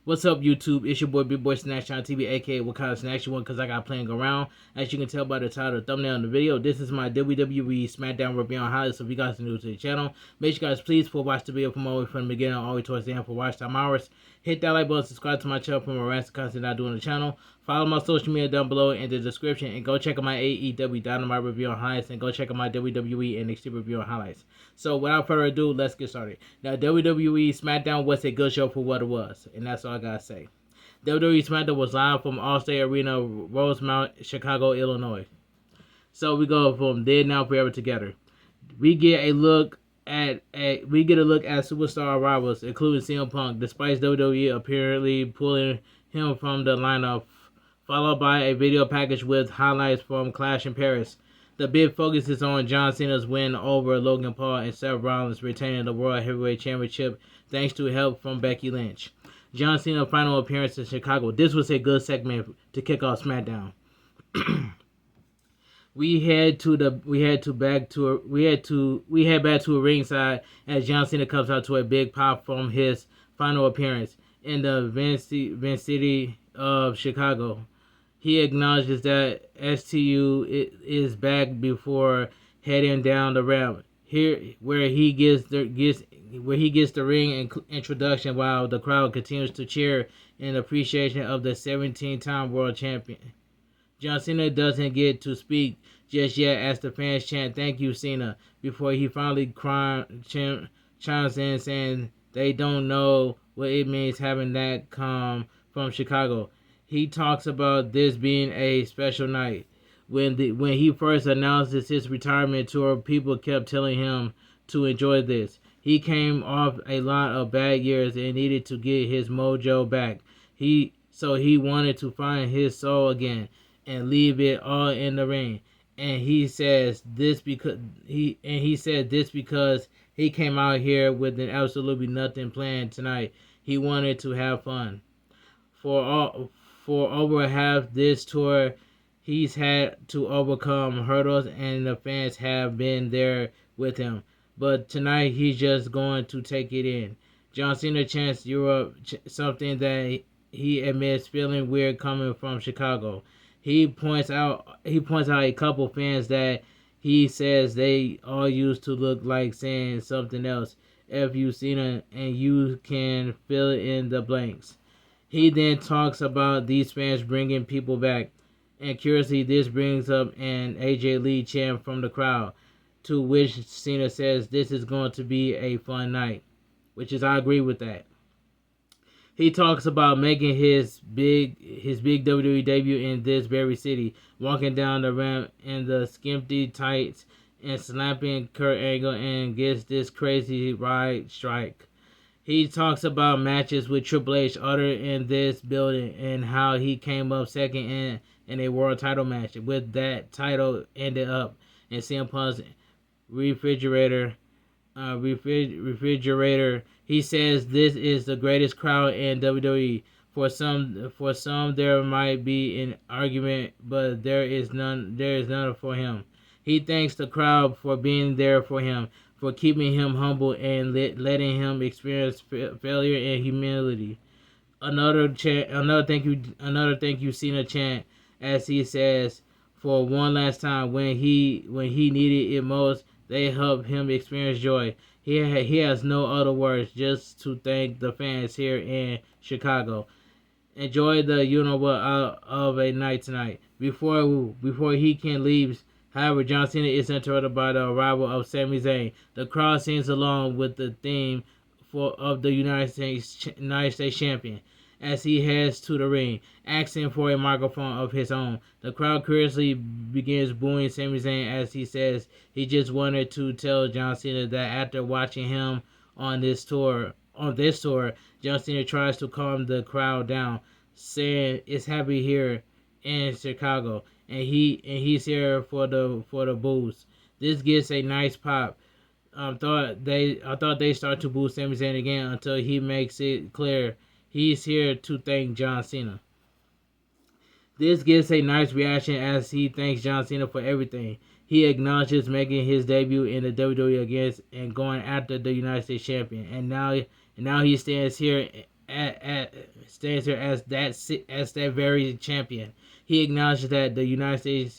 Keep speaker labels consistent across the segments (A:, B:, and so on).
A: What's up, YouTube? It's your boy, Big Boy Snacks on TV, aka what kind of snacks you want, because I got playing around. As you can tell by the title, thumbnail, in the video, this is my WWE Smackdown review on highlights. So if you guys are new to the channel, make sure you guys please watch the video from all the way from the beginning all the way towards the end for watch time hours. Hit that like button, subscribe to my channel for more random content I do on the channel. Follow my social media down below in the description, and go check out my AEW Dynamite review on highlights, and go check out my WWE NXT review on highlights. So without further ado, let's get started. Now, WWE Smackdown was a good show for what it was, and that's all I gotta say. WWE Smackdown was live from Allstate Arena, Rosemount, Chicago, Illinois. So we go from Dead Now Forever Together. We get a look at superstar rivals, including CM Punk, despite WWE apparently pulling him from the lineup, followed by a video package with highlights from Clash in Paris. The big focus is on John Cena's win over Logan Paul and Seth Rollins retaining the World Heavyweight Championship thanks to help from Becky Lynch. John Cena's final appearance in Chicago. This was a good segment to kick off SmackDown. we head back to a ringside as John Cena comes out to a big pop from his final appearance in the Vin City of Chicago. He acknowledges that STU is back before heading down the ramp. Here, where he gets the ring introduction, while the crowd continues to cheer in appreciation of the 17-time world champion. John Cena doesn't get to speak just yet as the fans chant "Thank you, Cena," before he finally chimes in saying they don't know what it means having that come from Chicago. He talks about this being a special night. When he first announces his retirement tour, people kept telling him to enjoy this. He came off a lot of bad years and needed to get his mojo back. So he wanted to find his soul again and leave it all in the ring. And he says this because he came out here with absolutely nothing planned tonight. He wanted to have fun. For over half this tour, he's had to overcome hurdles, and the fans have been there with him. But tonight, he's just going to take it in. John Cena chants Europe, something that he admits feeling weird coming from Chicago. He points out a couple fans that he says they all used to look like saying something else. If you've seen it, and you can fill in the blanks. He then talks about these fans bringing people back. And curiously, this brings up an AJ Lee chant from the crowd, to which Cena says this is going to be a fun night, which is, I agree with that. He talks about making his big WWE debut in this very city, walking down the ramp in the skimpy tights and slapping Kurt Angle, and gets this crazy ride strike. He talks about matches with Triple H uttered in this building and how he came up second in a world title match. With that title ended up in CM Punk's refrigerator. He says this is the greatest crowd in WWE. For some, there might be an argument, but there is none for him. He thanks the crowd for being there for him, for keeping him humble and letting him experience failure and humility. Another thank you Cena chant as he says, for one last time, when he needed it most, they helped him experience joy. He has no other words, just to thank the fans here in Chicago. Enjoy the what out of a night tonight. Before he can leave. However, John Cena is interrupted by the arrival of Sami Zayn. The crowd sings along with the theme of the United States champion as he heads to the ring, asking for a microphone of his own. The crowd curiously begins booing Sami Zayn as he says he just wanted to tell John Cena that after watching him on this tour, John Cena tries to calm the crowd down, saying it's happy here in Chicago, and he's here for the boos. This gets a nice pop. I thought they start to boo Sami Zayn again until he makes it clear he's here to thank John Cena. This gets a nice reaction as he thanks John Cena for everything. He acknowledges making his debut in the WWE against and going after the United States champion, and now he stands here stands here as that very champion. He acknowledges that the United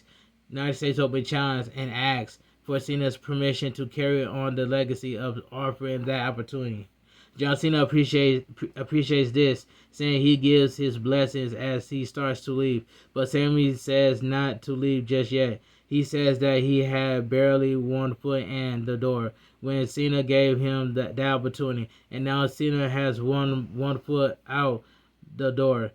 A: States Open Challenge and asks for Cena's permission to carry on the legacy of offering that opportunity. John Cena appreciates this, saying he gives his blessings as he starts to leave, but Sami says not to leave just yet. He says that he had barely one foot in the door when Cena gave him that opportunity, and now Cena has one foot out the door.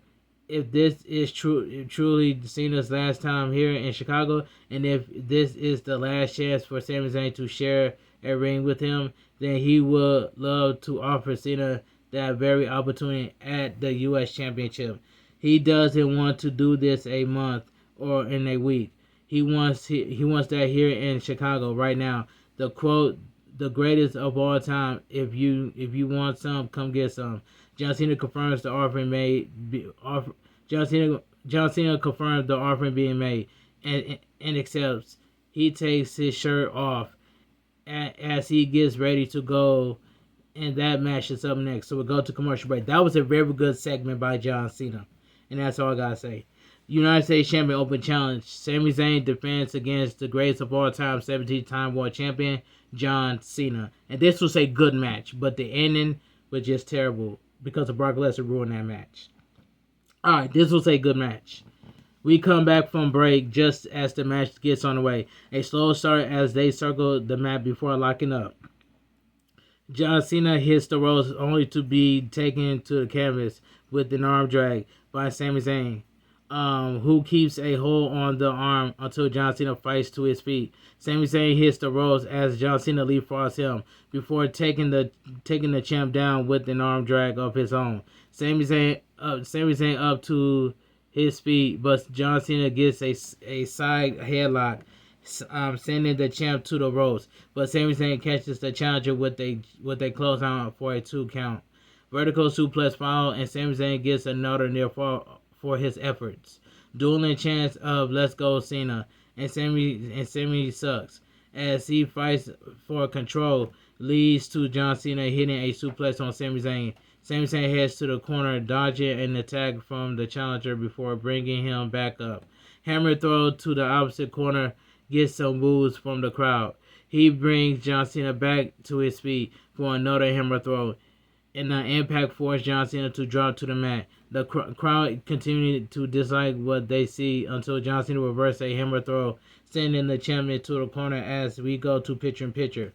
A: If this is truly Cena's last time here in Chicago, and if this is the last chance for Sami Zayn to share a ring with him, then he would love to offer Cena that very opportunity at the U.S. Championship. He doesn't want to do this a month or in a week. He wants that here in Chicago right now. The quote, "The greatest of all time. If you want some, come get some." John Cena confirms the offering made. John Cena confirms the offering being made and accepts. He takes his shirt off as he gets ready to go, and that match is up next. So we'll go to commercial break. That was a very good segment by John Cena, and that's all I gotta say. United States Champion Open Challenge. Sami Zayn defends against the greatest of all time, 17-time world champion, John Cena. And this was a good match, but the ending was just terrible because of Brock Lesnar ruined that match. Alright, this was a good match. We come back from break just as the match gets on the way. A slow start as they circle the mat before locking up. John Cena hits the ropes only to be taken to the canvas with an arm drag by Sami Zayn, who keeps a hold on the arm until John Cena fights to his feet. Sami Zayn hits the ropes as John Cena leapfrogs him before taking the champ down with an arm drag of his own. Sami Zayn up to his feet, but John Cena gets a side headlock, sending the champ to the ropes. But Sami Zayn catches the challenger with a clothesline for a 2 count. Vertical suplex follow, and Sami Zayn gets another near fall for his efforts. Dueling chants of "Let's go Cena," and Sami sucks as he fights for control, leads to John Cena hitting a suplex on Sami Zayn. Sami Zayn heads to the corner, dodging an attack from the challenger before bringing him back up. Hammer throw to the opposite corner gets some boos from the crowd. He brings John Cena back to his feet for another hammer throw, and the impact forced John Cena to drop to the mat. The crowd continued to dislike what they see until John Cena reverses a hammer throw, sending the champion to the corner as we go to picture-in-picture.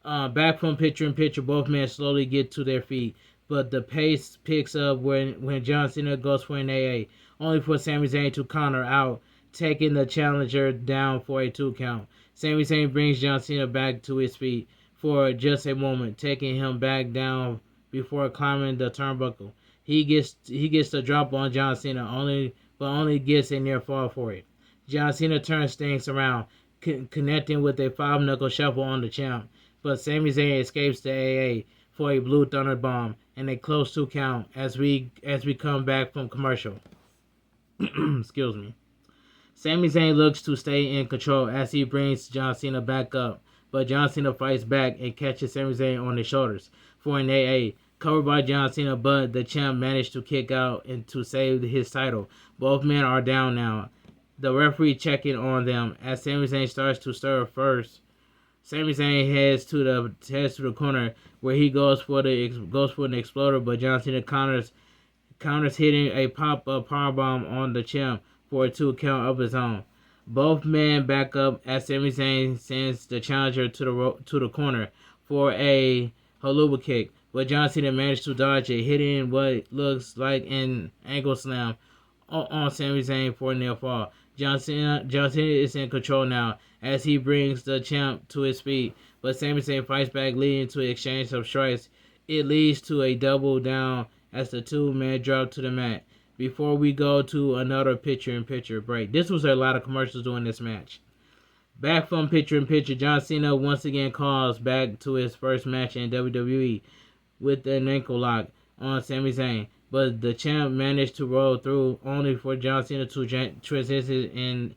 A: Back from picture-in-picture, both men slowly get to their feet, but the pace picks up when John Cena goes for an AA, only for Sami Zayn to counter out, taking the challenger down for a 2 count. Sami Zayn brings John Cena back to his feet for just a moment, taking him back down before climbing the turnbuckle. He gets the drop on John Cena, only gets a near fall for it. John Cena turns things around, connecting with a 5-knuckle shuffle on the champ, but Sami Zayn escapes the AA for a Blue Thunder Bomb and a close 2 count as we come back from commercial. Excuse me. Sami Zayn looks to stay in control as he brings John Cena back up, but John Cena fights back and catches Sami Zayn on his shoulders for an AA. Covered by John Cena, but the champ managed to kick out and to save his title. Both men are down now. The referee checking on them as Sami Zayn starts to stir first. Sami Zayn heads to the corner where he goes for an exploder, but John Cena counters hitting a pop-up powerbomb on the champ for a 2 count of his own. Both men back up as Sami Zayn sends the challenger to the corner for a haluba kick, but John Cena managed to dodge it, hitting what looks like an ankle slam on Sami Zayn for a near fall. John Cena is in control now as he brings the champ to his feet, but Sami Zayn fights back, leading to an exchange of strikes. It leads to a double down as the 2 men drop to the mat. Before we go to another picture-in-picture break. This was a lot of commercials during this match. Back from picture-in-picture, John Cena once again calls back to his first match in WWE with an ankle lock on Sami Zayn, but the champ managed to roll through, only for John Cena to transition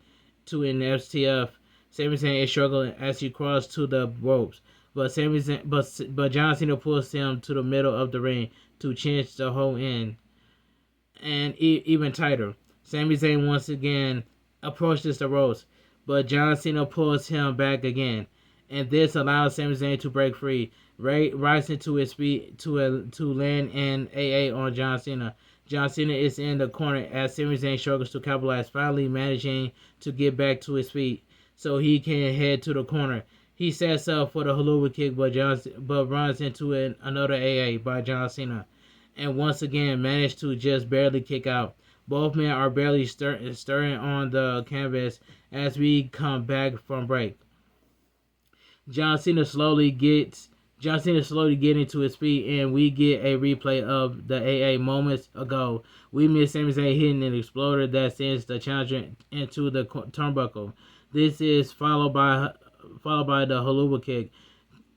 A: into an FTF. Sami Zayn is struggling as he crawls to the ropes, but John Cena pulls him to the middle of the ring to cinch the hole in, and even tighter. Sami Zayn once again approaches the ropes, but John Cena pulls him back again, and this allows Sami Zayn to break free, rising to his feet to land an AA on John Cena. John Cena is in the corner as Sami Zayn struggles to capitalize, finally managing to get back to his feet so he can head to the corner. He sets up for the haluva kick, but runs into another AA by John Cena, and once again managed to just barely kick out. Both men are barely stirring on the canvas as we come back from break. John Cena slowly getting to his feet, and we get a replay of the AA moments ago. We miss Sami Zayn hitting an exploder that sends the challenger into the turnbuckle. This is followed by the haluva kick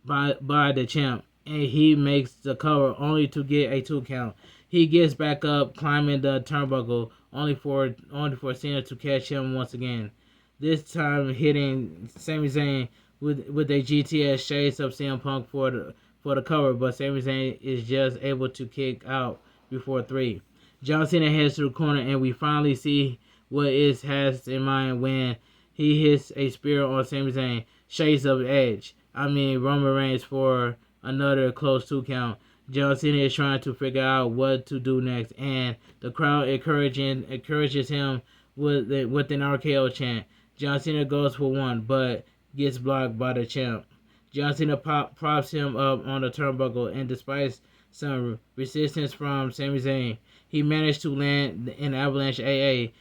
A: by the champ, and he makes the cover only to get a 2 count. He gets back up, climbing the turnbuckle, only for Cena to catch him once again. This time hitting Sami Zayn with a GTS shades of CM Punk for the cover, but Sami Zayn is just able to kick out before 3. John Cena heads to the corner, and we finally see what is has in mind when he hits a spear on Sami Zayn. Shades of Edge. Roman Reigns for another close 2 count. John Cena is trying to figure out what to do next, and the crowd encourages him with an RKO chant. John Cena goes for one, but gets blocked by the champ. John Cena props him up on the turnbuckle, and despite some resistance from Sami Zayn, he managed to land an avalanche a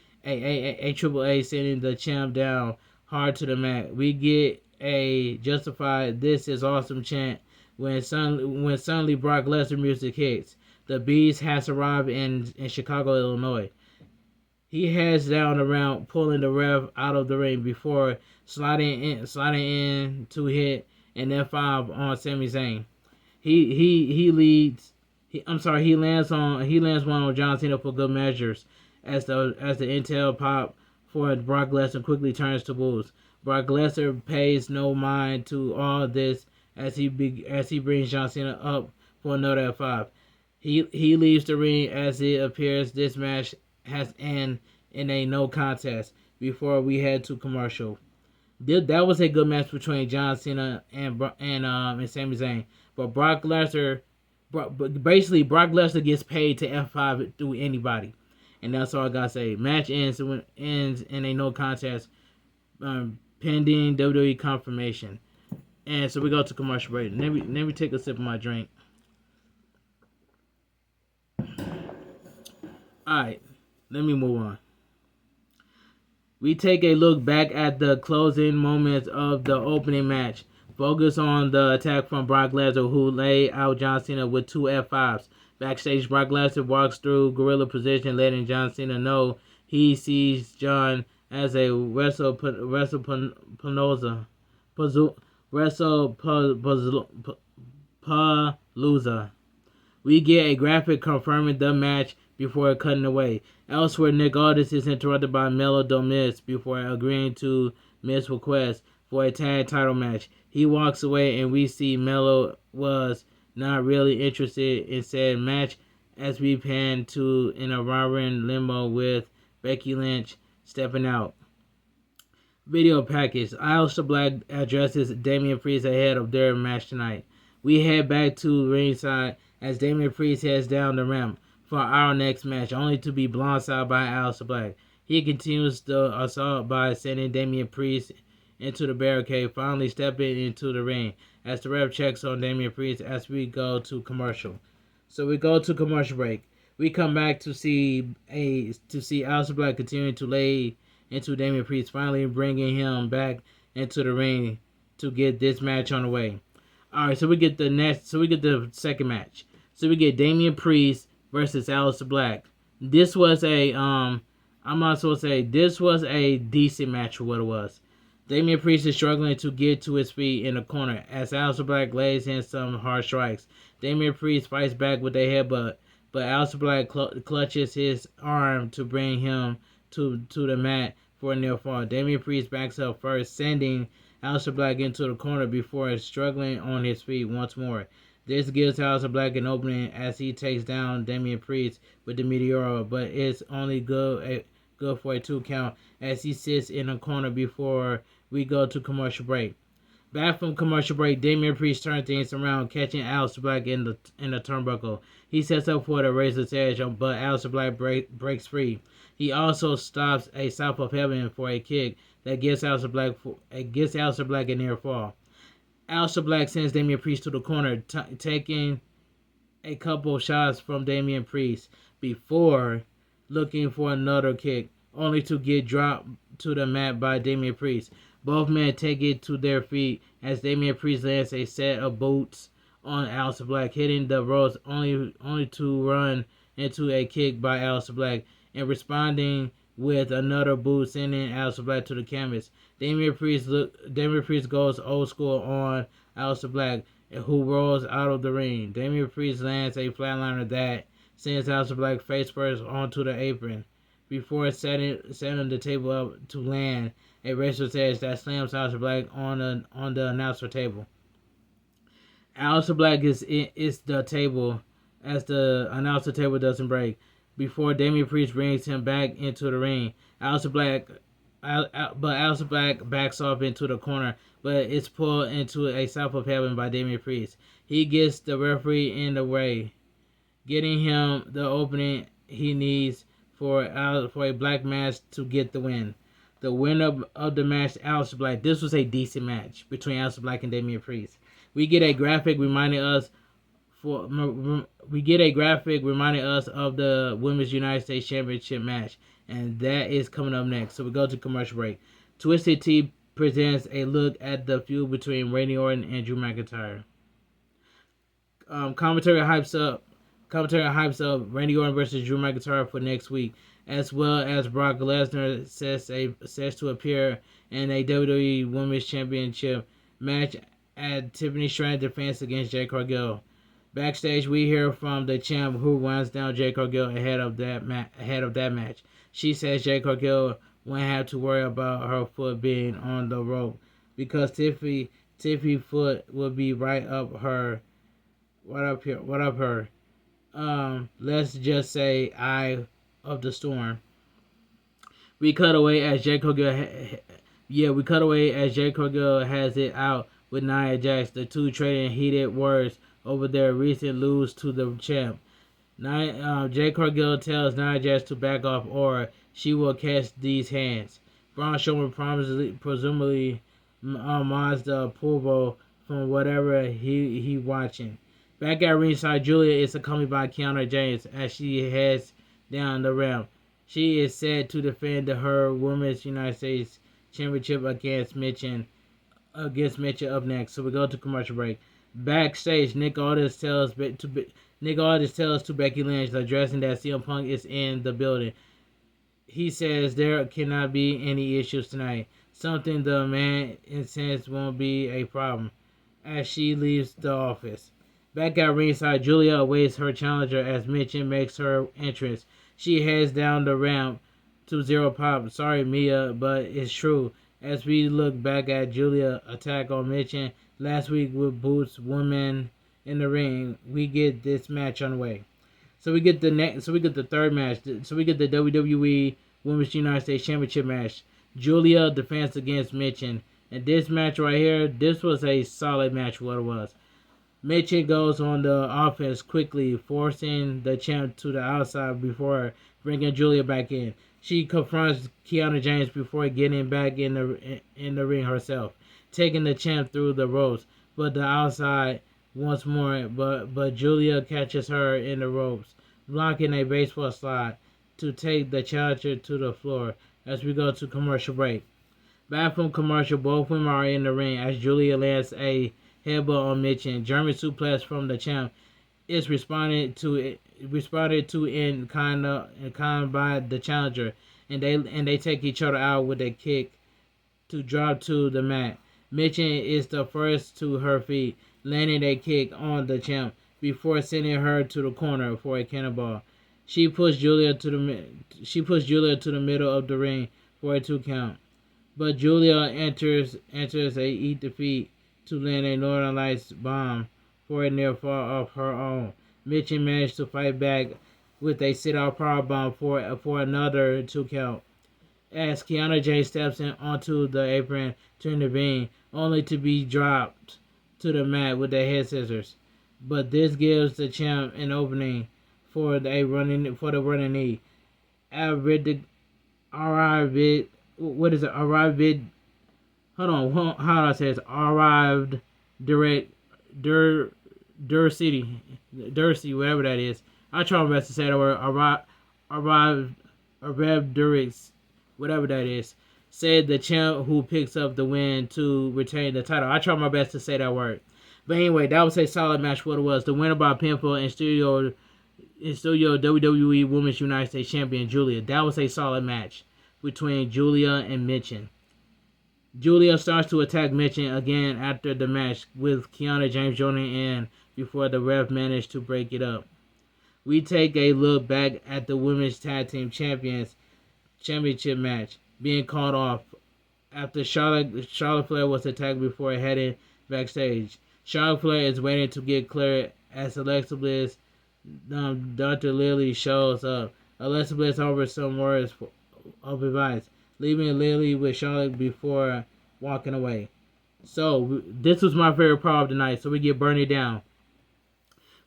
A: triple A, sending the champ down hard to the mat. We get a justified "This is awesome" chant when suddenly Brock Lesnar music hits. The Beast has arrived in Chicago, Illinois. He heads down the ramp, pulling the ref out of the ring before sliding in to hit an F5 on Sami Zayn. He lands one on John Cena for good measures as the intel pop for Brock Lesnar quickly turns to booze. Brock Lesnar pays no mind to all this as he brings John Cena up for another F5. He leaves the ring as it appears this match has ended in a no contest before we head to commercial. That was a good match between John Cena and Sami Zayn, but Brock Lesnar gets paid to F5 through anybody, and that's all I gotta say. Match ends in a no contest, pending WWE confirmation. And so we go to commercial break. Let me take a sip of my drink. Alright, let me move on. We take a look back at the closing moments of the opening match. Focus on the attack from Brock Lesnar, who laid out John Cena with 2 F5s. Backstage, Brock Lesnar walks through gorilla position, letting John Cena know he sees John as a WrestlePalooza. We get a graphic confirming the match before cutting away. Elsewhere, Nick Aldis is interrupted by Melo Domis before agreeing to Miz's request for a tag title match. He walks away, and we see Melo was not really interested in said match as we pan to an Irian limo with Becky Lynch stepping out. Video package. Aleister Black addresses Damian Priest ahead of their match tonight. We head back to ringside as Damian Priest heads down the ramp for our next match, only to be blindsided by Aleister Black. He continues the assault by sending Damian Priest into the barricade, finally stepping into the ring as the ref checks on Damian Priest as we go to commercial. So we go to commercial break. We come back to see Aleister Black continuing to lay into Damian Priest, finally bringing him back into the ring to get this match on the way. Alright, so we get the second match. So we get Damian Priest versus Aleister Black. This was a this was a decent match for what it was. Damian Priest is struggling to get to his feet in the corner as Aleister Black lays in some hard strikes. Damian Priest fights back with a headbutt, but Aleister Black clutches his arm to bring him to the mat for a near fall. Damian Priest backs up first, sending Aleister Black into the corner before struggling on his feet once more. This gives Aleister Black an opening as he takes down Damian Priest with the Meteora, but it's only good for a 2 count as he sits in a corner before we go to commercial break. Back from commercial break, Damian Priest turns things around, catching Aleister Black in the turnbuckle. He sets up for the Razor's Edge, but Aleister Black breaks free. He also stops a South of Heaven for a kick that gives Aleister Black a near fall. Aleister Black sends Damian Priest to the corner, taking a couple shots from Damian Priest before looking for another kick, only to get dropped to the mat by Damian Priest. Both men take it to their feet as Damian Priest lands a set of boots on Aleister Black, hitting the ropes only to run into a kick by Aleister Black and responding with another boot, sending Aleister Black to the canvas. Damian Priest goes old school on Aleister Black, who rolls out of the ring. Damian Priest lands a flatliner that sends Aleister Black face first onto the apron before setting the table up to land a Razor's Edge that slams Aleister Black on the announcer table. Aleister Black is the table as the announcer table doesn't break before Damian Priest brings him back into the ring. Aleister Black backs off into the corner, but it's pulled into a South of Heaven by Damian Priest. He gets the referee in the way, getting him the opening he needs for a black match to get the win. The winner of the match, Aleister Black. This was a decent match between Aleister Black and Damian Priest. We get a graphic reminding us of the Women's United States Championship match, and that is coming up next. So we go to commercial break. Twisted Tea presents a look at the feud between Randy Orton and Drew McIntyre. Commentary hypes up Randy Orton versus Drew McIntyre for next week, as well as Brock Lesnar says to appear in a WWE Women's Championship match at Tiffany Stratton's defense against Jade Cargill. Backstage, we hear from the champ who runs down Jade Cargill ahead of that match. She says Jade Cargill won't have to worry about her foot being on the rope because Tiffany's foot will be right up her. Let's just say eye of the storm. We cut away as Jade Cargill has it out with Nia Jax. The two trading heated words over their recent lose to the champ. Jade Cargill tells Nia Jax to back off or she will catch these hands. Braun Strowman presumably mods the approval from whatever he watching. Back at ringside, Julia is accompanied by Kiana James as she heads down the ramp. She is set to defend her Women's United States Championship against Mitchell up next. So we go to commercial break. Backstage, Nick Aldis tells to Becky Lynch, addressing that CM Punk is in the building. He says there cannot be any issues tonight. Something the man intends won't be a problem as she leaves the office. Back at ringside, Julia awaits her challenger as Mitchell makes her entrance. She heads down the ramp to Zero Pop. Sorry, Mia, but it's true. As we look back at Julia attack on Mitchell last week with Boots women in the ring, we get this match underway. So we get the third match. So we get the WWE Women's United States Championship match. Julia defense against Mitchell. And this match right here, this was a solid match. What it was. Mitchell goes on the offense quickly, forcing the champ to the outside before bringing Julia back in. She confronts Kiana James before getting back in the ring herself, taking the champ through the ropes, but the outside once more. But Julia catches her in the ropes, blocking a baseball slide to take the challenger to the floor. As we go to commercial break. Back from commercial, both women are in the ring as Julia lands a headbutt on Mitchell. German suplex from the champ is responded to in kind by the challenger, and they take each other out with a kick to drop to the mat. Mitchell is the first to her feet, landing a kick on the champ before sending her to the corner for a cannonball. She pushed Julia to the middle of the ring for a 2 count. But Julia enters a eat defeat to land a Northern Lights bomb for a near fall of her own. Mitchell managed to fight back with a sit-out powerbomb for another 2 count. As Kiana James steps onto the apron to intervene, only to be dropped to the mat with the head scissors. But this gives the champ an opening for the running knee. Arid, what is it? Arrived. Hold on. How do I say it? Arrived direct. City, Dursey, whatever that is. I try my best to say the word. Arrived Durix, whatever that is. Said the champ who picks up the win to retain the title. I try my best to say that word. But anyway, that was a solid match. What it was, the winner by pinfall in studio WWE Women's United States Champion Julia. That was a solid match between Julia and Mitchin. Julia starts to attack Mitchin again after the match, with Kiana James joining in before the ref managed to break it up. We take a look back at the Women's Tag Team Championship match being called off after Charlotte Flair was attacked before heading backstage. Charlotte Flair is waiting to get cleared as Alexa Bliss, Dr. Lily shows up. Alexa Bliss offers some words of advice, leaving Lily with Charlotte before walking away. So this was my favorite part of the night. So we get Burn It Down.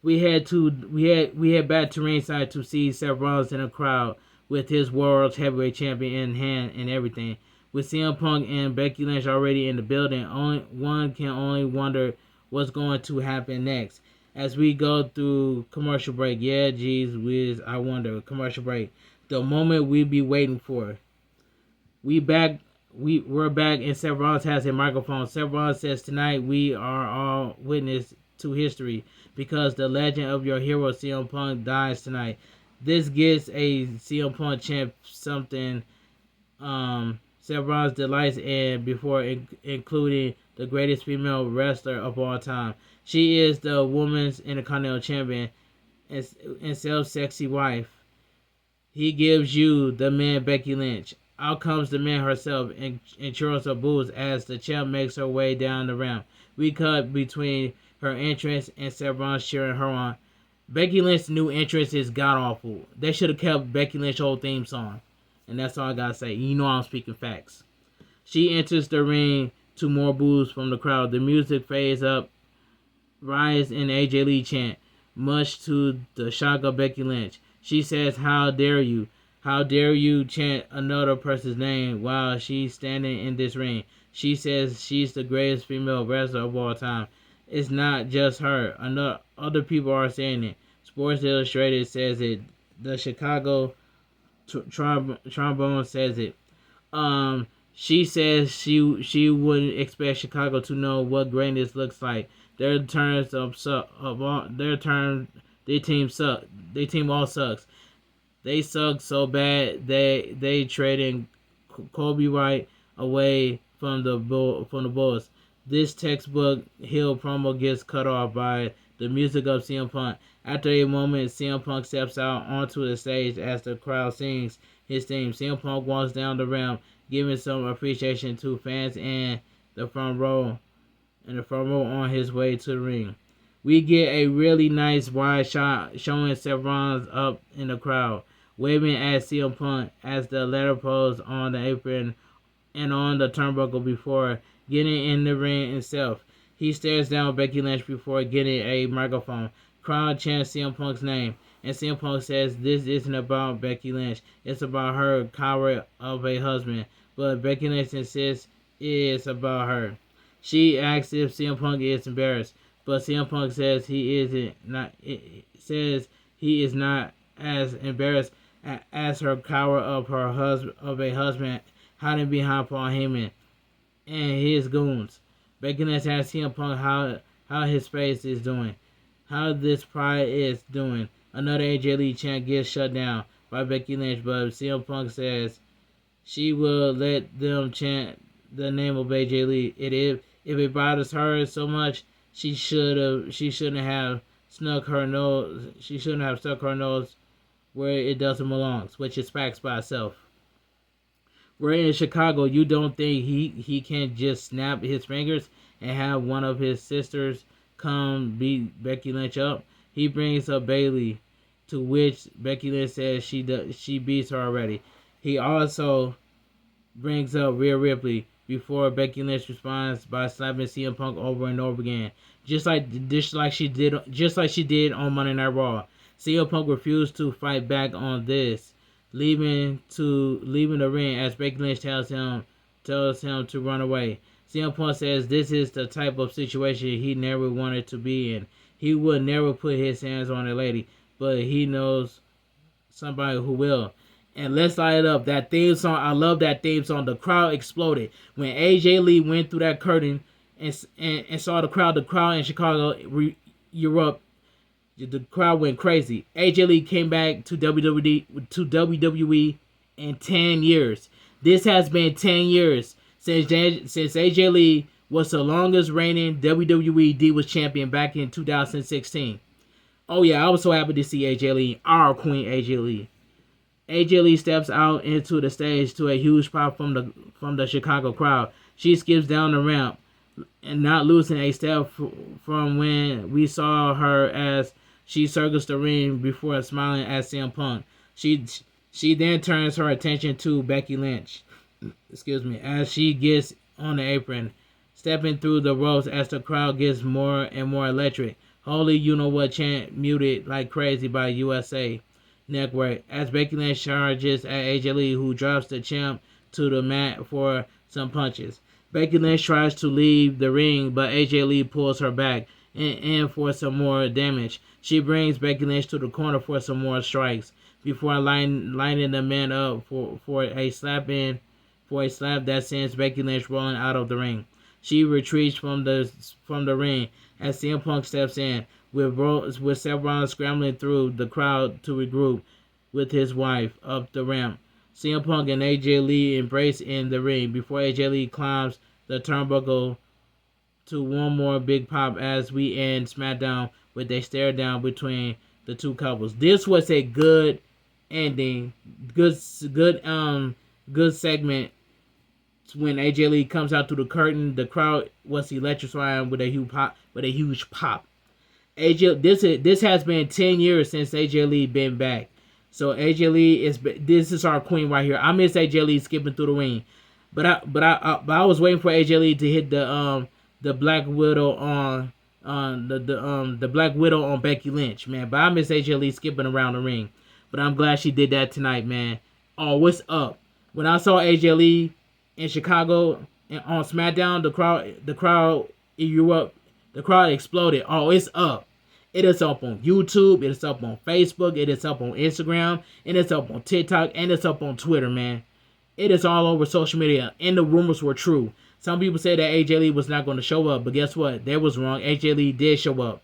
A: We had back to ringside to see Seth Rollins in the crowd with his World Heavyweight Champion in hand and everything. With CM Punk and Becky Lynch already in the building, one can only wonder what's going to happen next. As we go through commercial break, yeah, geez whiz, I wonder, commercial break. The moment we be waiting for. We're back, and Seth Rollins has a microphone. Seth Rollins says, tonight we are all witness to history because the legend of your hero CM Punk dies tonight. This gets a CM Punk champ something Seth Rollins delights in before including the greatest female wrestler of all time. She is the women's Intercontinental Champion and self-sexy wife. He gives you the man Becky Lynch. Out comes the man herself and chorus of boos as the champ makes her way down the ramp. We cut between her entrance and Seth Rollins cheering her on. Becky Lynch's new entrance is god awful. They should have kept Becky Lynch's whole theme song. And that's all I gotta say. You know I'm speaking facts. She enters the ring to more boos from the crowd. The music fades up, rise in AJ Lee chant, much to the shock of Becky Lynch. She says, "How dare you? How dare you chant another person's name while she's standing in this ring?" She says she's the greatest female wrestler of all time. It's not just her. Other people are saying it. Sports Illustrated says it. The Chicago Trombone says it. She says she wouldn't expect Chicago to know what greatness looks like. Their team suck. Their team all sucks. They suck so bad they traded Kobe White away from the Bulls. This textbook heel promo gets cut off by the music of CM Punk. After a moment, CM Punk steps out onto the stage as the crowd sings his theme. CM Punk walks down the ramp, giving some appreciation to fans and the front row on his way to the ring. We get a really nice wide shot showing Seth Rollins up in the crowd, waving at CM Punk as the latter poses on the apron and on the turnbuckle before getting in the ring himself. He stares down Becky Lynch before getting a microphone. Crowd chants CM Punk's name, and CM Punk says this isn't about Becky Lynch, it's about her coward of a husband. But Becky Lynch insists it's about her. She asks if CM Punk is embarrassed, but CM Punk says he is not as embarrassed as her coward of a husband hiding behind Paul Heyman and his goons. Becky Lynch asks CM Punk how his face is doing, how this pride is doing. Another AJ Lee chant gets shut down by Becky Lynch, but CM Punk says she will let them chant the name of AJ Lee. If it bothers her so much, she shouldn't have stuck her nose where it doesn't belong, which is facts by itself. We're in Chicago. You don't think he can just snap his fingers and have one of his sisters come beat Becky Lynch up? He brings up Bailey, to which Becky Lynch says she beats her already. He also brings up Rhea Ripley before Becky Lynch responds by slapping CM Punk over and over again, just like she did on Monday Night Raw. CM Punk refused to fight back on this, leaving the ring as Becky Lynch tells him to run away. CM Punk says this is the type of situation he never wanted to be in. He would never put his hands on a lady, but he knows somebody who will. And let's light it up. That theme song, I love that theme song. The crowd exploded when AJ Lee went through that curtain and saw the crowd. The crowd in Chicago, Europe, the crowd went crazy. AJ Lee came back to WWE in 10 years. This has been 10 years since AJ Lee was the longest reigning WWE Divas champion back in 2016. Oh yeah, I was so happy to see AJ Lee, our Queen AJ Lee. AJ Lee steps out into the stage to a huge pop from the Chicago crowd. She skips down the ramp and not losing a step from when we saw her as she circles the ring before smiling at CM Punk. She then turns her attention to Becky Lynch. As she gets on the apron, stepping through the ropes as the crowd gets more and more electric. Holy you know what chant muted like crazy by USA Network as Becky Lynch charges at AJ Lee, who drops the champ to the mat for some punches. Becky Lynch tries to leave the ring, but AJ Lee pulls her back and for some more damage. She brings Becky Lynch to the corner for some more strikes before lining the man up for a slap that sends Becky Lynch rolling out of the ring. She retreats from the ring as CM Punk steps in, with Seth Rollins scrambling through the crowd to regroup with his wife up the ramp. CM Punk and AJ Lee embrace in the ring before AJ Lee climbs the turnbuckle to one more big pop as we end SmackDown with a stare down between the two couples. This was a good ending, good segment. When AJ Lee comes out through the curtain, the crowd was electrifying with a huge pop. This has been 10 years since AJ Lee been back. So AJ Lee this is our queen right here. I miss AJ Lee skipping through the ring, but I was waiting for AJ Lee to hit the Black Widow on the Black Widow on Becky Lynch, man. But I miss AJ Lee skipping around the ring. But I'm glad she did that tonight, man. Oh, what's up? When I saw AJ Lee in Chicago and on SmackDown, the crowd in Europe, the crowd exploded. Oh, it's up. It is up on YouTube. It is up on Facebook. It is up on Instagram. It is up on TikTok. And it's up on Twitter, man. It is all over social media. And the rumors were true. Some people said that AJ Lee was not going to show up. But guess what? They was wrong. AJ Lee did show up.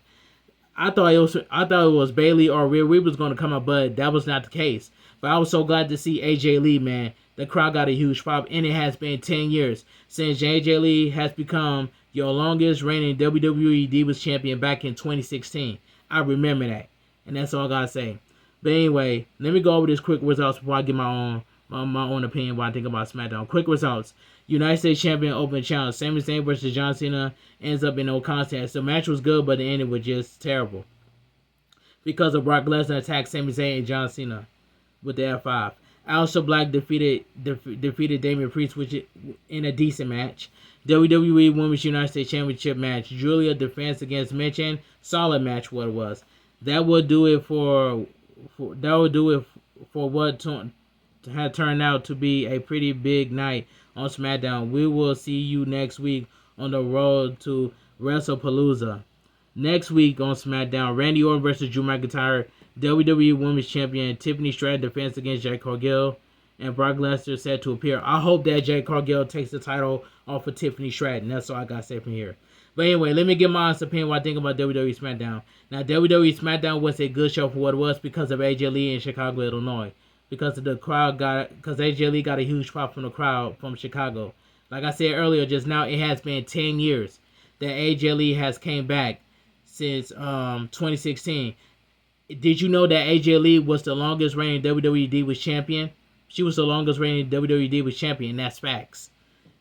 A: I thought it was Bailey or Rhea Ripley was going to come up. But that was not the case. But I was so glad to see AJ Lee, man. The crowd got a huge pop. And it has been 10 years since AJ Lee has become your longest reigning WWE Divas champion back in 2016. I remember that. And that's all I gotta say. But anyway, let me go over these quick results before I give my own opinion what I think about SmackDown. Quick results. United States Champion Open Challenge. Sami Zayn versus John Cena ends up in no contest. The match was good, but the ending was just terrible. Because of Brock Lesnar attacked Sami Zayn and John Cena with the F5. Aleister Black defeated Damian Priest in a decent match. WWE Women's United States Championship match. Julia defense against Michin. Solid match. What it was. That would do it for what had turned out to be a pretty big night on SmackDown. We will see you next week on the road to WrestlePalooza. Next week on SmackDown, Randy Orton versus Drew McIntyre. WWE Women's Champion Tiffany Stratton defense against Jade Cargill, and Brock Lesnar set to appear. I hope that Jade Cargill takes the title off of Tiffany Stratton. That's all I got to say from here. But anyway, let me give my honest opinion what I think about WWE Smackdown. Now, WWE Smackdown was a good show for what it was because of AJ Lee in Chicago, Illinois. Because AJ Lee got a huge pop from the crowd from Chicago. Like I said earlier, just now, it has been 10 years that AJ Lee has came back since 2016. Did you know that AJ Lee was the longest reigning WWE Divas champion? She was the longest reigning WWE Divas champion, and that's facts.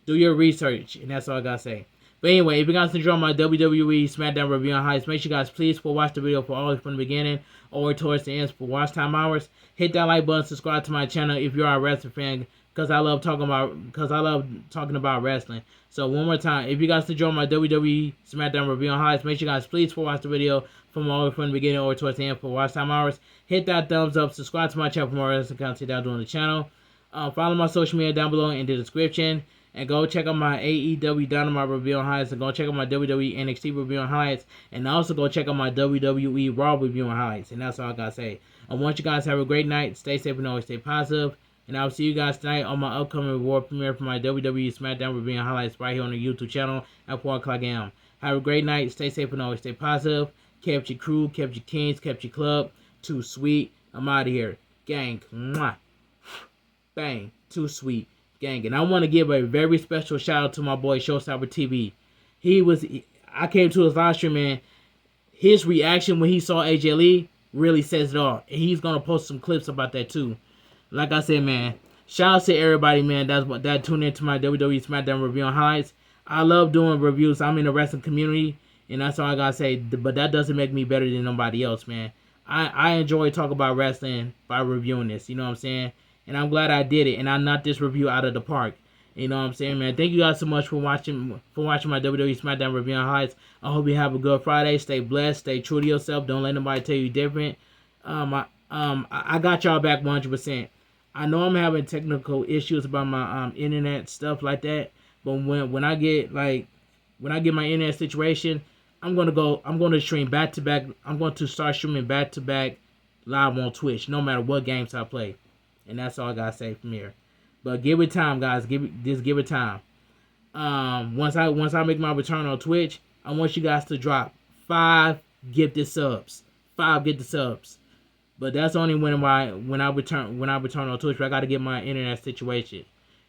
A: Do your research, and that's all I gotta say. But anyway, if you guys enjoy my WWE Smackdown review on highlights, make sure you guys please watch the video for all from the beginning or towards the end for watch time hours. Hit that like button, subscribe to my channel if you are a wrestling fan, because I love talking about wrestling. So one more time, if you guys enjoy my WWE Smackdown review on highlights, make sure you guys please watch the video from the beginning or towards the end for watch time hours. Hit that thumbs up, subscribe to my channel for more wrestling content down on the channel. Follow my social media down below in the description. And go check out my AEW Dynamite review on highlights. And go check out my WWE NXT review on highlights. And also go check out my WWE Raw review on highlights. And that's all I gotta say. I want you guys to have a great night. Stay safe and always stay positive. And I will see you guys tonight on my upcoming reward premiere for my WWE Smackdown review on highlights right here on the YouTube channel at 4 o'clock a.m. Have a great night. Stay safe and always stay positive. Kept your crew, kept your kings, kept your club. Too sweet. I'm out of here. Gang. Mwah. Bang. Too sweet. Gang. And I want to give a very special shout out to my boy Showstopper TV. I came to his live stream, man. His reaction when he saw AJ Lee really says it all. And he's gonna post some clips about that too. Like I said, man, shout out to everybody, man. That tuned into my WWE Smackdown review on highlights. I love doing reviews. I'm in the wrestling community, and that's all I gotta say. But that doesn't make me better than nobody else, man. I enjoy talking about wrestling by reviewing this. You know what I'm saying? And I'm glad I did it, and I knocked this review out of the park. You know what I'm saying, man? Thank you guys so much for watching my WWE Smackdown review on highlights. I hope you have a good Friday. Stay blessed. Stay true to yourself. Don't let nobody tell you different. I got y'all back 100%. I know I'm having technical issues about my internet stuff like that, but when I get my internet situation, I'm gonna stream back to back. I'm going to start streaming back to back live on Twitch, no matter what games I play. And that's all I gotta say from here. But give it time, guys. Give it time. Once I make my return on Twitch, I want you guys to drop 5 gifted subs. 5 gifted subs. But that's only when I return on Twitch. I gotta get my internet situation.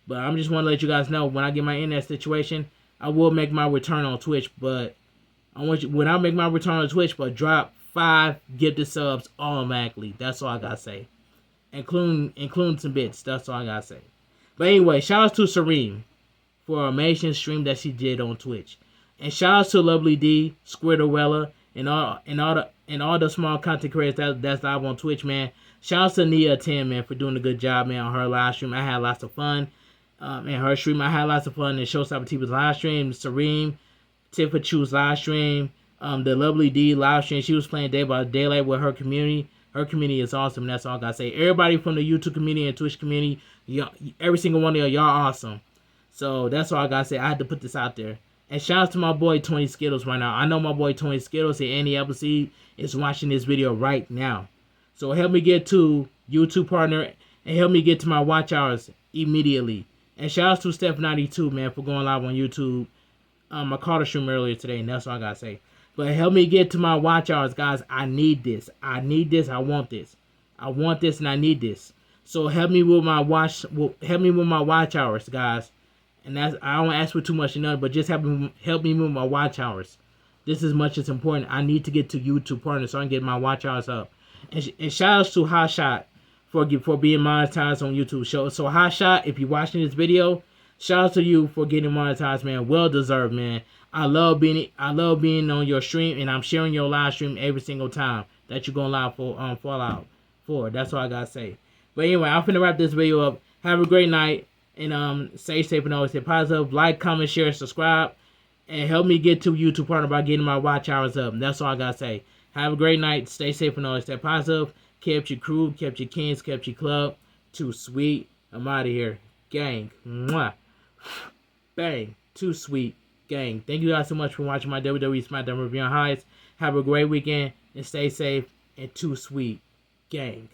A: But I'm just want to let you guys know, when I get my internet situation, I will make my return on Twitch. But when I make my return on Twitch, but drop 5 gifted subs automatically. That's all I gotta say. Including some bits. That's all I gotta say. But anyway, shout out to Serene for an amazing stream that she did on Twitch, and shout out to Lovely D, Squirterella, and all the small content creators that's live on Twitch, man. Shout out to Nia 10, man, for doing a good job, man, on her live stream. I had lots of fun in her stream. I had lots of fun in Showstopper TV's live stream. Serene, Tifa Chu's live stream, the Lovely D live stream. She was playing Day by Daylight with her community. Her community is awesome. That's all I gotta say. Everybody from the YouTube community and Twitch community, every single one of y'all awesome. So that's all I gotta say. I had to put this out there. And shout out to my boy Tony Skittles right now. I know my boy Tony Skittles and Andy Appleseed is watching this video right now. So help me get to YouTube partner and help me get to my watch hours immediately. And shout out to Steph92, man, for going live on YouTube. I caught a stream earlier today, and that's all I gotta say. But help me get to my watch hours, guys. I need this. I need this. I want this. I want this, and I need this. So help me with my watch. Help me with my watch hours, guys. And that's, I don't ask for too much, but just help me with my watch hours. This is much as important. I need to get to YouTube partner so I can get my watch hours up. And shout outs to Hot Shot for being monetized on YouTube. So Hot Shot, if you're watching this video, shout out to you for getting monetized, man. Well deserved, man. I love being on your stream, and I'm sharing your live stream every single time that you're going live for Fallout 4. That's all I gotta say. But anyway, I'm finna wrap this video up. Have a great night, and stay safe and always stay positive. Like, comment, share, subscribe, and help me get to YouTube partner by getting my watch hours up. That's all I gotta say. Have a great night. Stay safe and always stay positive. Kept your crew, kept your kings, kept your club. Too sweet. I'm out of here. Gang. Mwah. Bang. Too sweet. Gang. Thank you guys so much for watching my WWE Smackdown review on highlights. Have a great weekend and stay safe and too sweet. Gang.